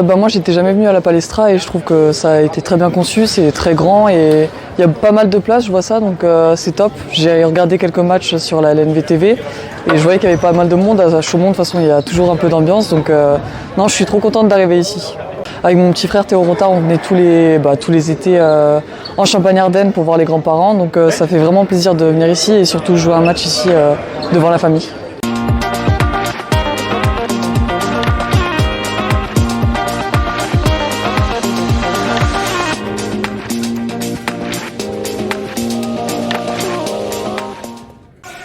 Moi j'étais jamais venu à la Palestra et je trouve que ça a été très bien conçu, c'est très grand et il y a pas mal de place, je vois ça, donc c'est top. J'ai regardé quelques matchs sur la LNVTV et je voyais qu'il y avait pas mal de monde. À Chaumont de toute façon il y a toujours un peu d'ambiance, donc non, je suis trop contente d'arriver ici. Avec mon petit frère Théo Rotard, on venait tous les étés en Champagne-Ardenne pour voir les grands-parents, donc ça fait vraiment plaisir de venir ici et surtout jouer un match ici devant la famille.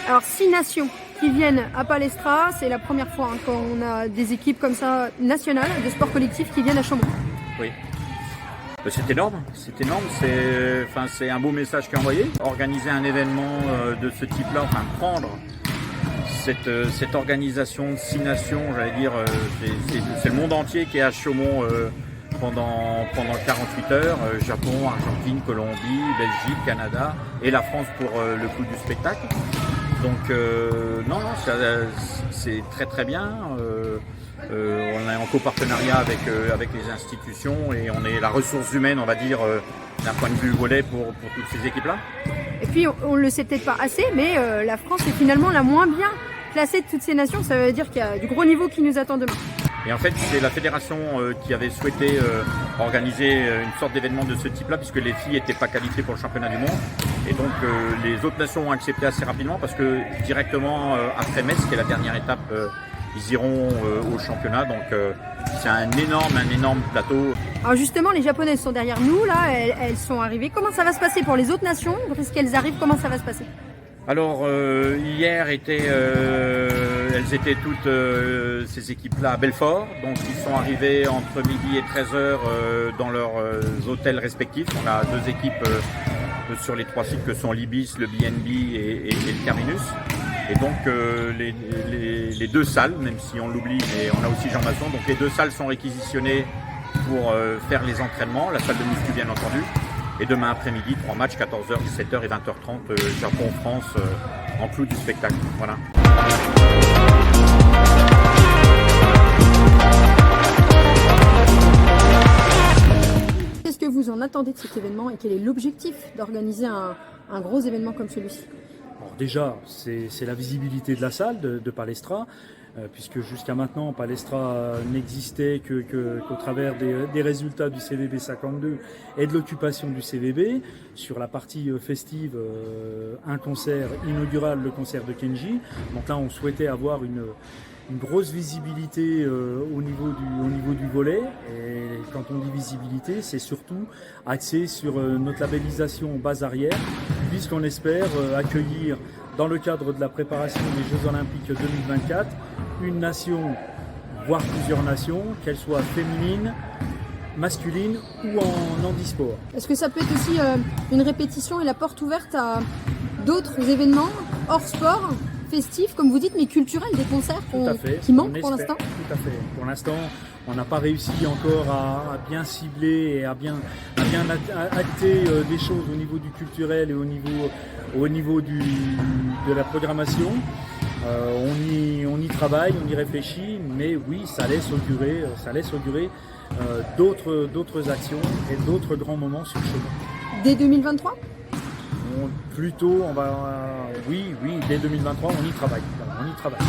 Alors 6 nations qui viennent à Palestra, c'est la première fois qu'on a des équipes comme ça nationales de sport collectif qui viennent à Chaumont. Oui. C'est énorme, c'est un beau message qui est envoyé. Organiser un événement de ce type-là, prendre cette organisation de 6 nations, j'allais dire, c'est le monde entier qui est à Chaumont pendant 48 heures, Japon, Argentine, Colombie, Belgique, Canada et la France pour le coup du spectacle. Donc c'est très très bien. On est en copartenariat avec les institutions et on est la ressource humaine, on va dire, d'un point de vue volet pour toutes ces équipes-là. Et puis on le sait peut-être pas assez, mais la France est finalement la moins bien classée de toutes ces nations. Ça veut dire qu'il y a du gros niveau qui nous attend demain. Et en fait, c'est la fédération qui avait souhaité organiser une sorte d'événement de ce type-là, puisque les filles n'étaient pas qualifiées pour le championnat du monde. Et donc, les autres nations ont accepté assez rapidement, parce que directement après Metz, qui est la dernière étape, ils iront au championnat. Donc, c'est un énorme plateau. Alors justement, les Japonaises sont derrière nous, là, elles sont arrivées. Comment ça va se passer pour les autres nations? Puisqu'elles arrivent, comment ça va se passer? Alors hier elles étaient toutes ces équipes-là à Belfort, donc ils sont arrivés entre midi et 13h dans leurs hôtels respectifs. On a 2 équipes sur les 3 sites que sont l'Ibis, le BNB et le Terminus. Et donc les 2 salles, même si on l'oublie, mais on a aussi Jean Masson, donc les 2 salles sont réquisitionnées pour faire les entraînements, la salle de muscu bien entendu. Et demain après-midi, 3 matchs, 14h, 17h et 20h30, Japon-France, en clou du spectacle. Voilà. Qu'est-ce que vous en attendez de cet événement et quel est l'objectif d'organiser un gros événement comme celui-ci? Alors déjà, c'est la visibilité de la salle de Palestra. Puisque jusqu'à maintenant Palestra n'existait qu'au travers des résultats du CVB 52 et de l'occupation du CVB. Sur la partie festive, un concert inaugural, le concert de Kenji. Donc là on souhaitait avoir une grosse visibilité au niveau du volet, et quand on dit visibilité, c'est surtout axé sur notre labellisation base arrière, puisqu'on espère accueillir dans le cadre de la préparation des Jeux Olympiques 2024 une nation, voire plusieurs nations, qu'elles soient féminines, masculines ou en handisport. Est-ce que ça peut être aussi une répétition et la porte ouverte à d'autres événements hors sport, festifs, comme vous dites, mais culturels, des concerts qui manquent pour l'instant? Tout à fait. Pour l'instant, on n'a pas réussi encore à bien cibler et à bien acter des choses au niveau du culturel et au niveau de la programmation. On y travaille, on y réfléchit, mais oui, ça laisse augurer d'autres actions et d'autres grands moments sur le chemin. Dès 2023? Plutôt, oui, dès 2023, on y travaille. Voilà, on y travaille.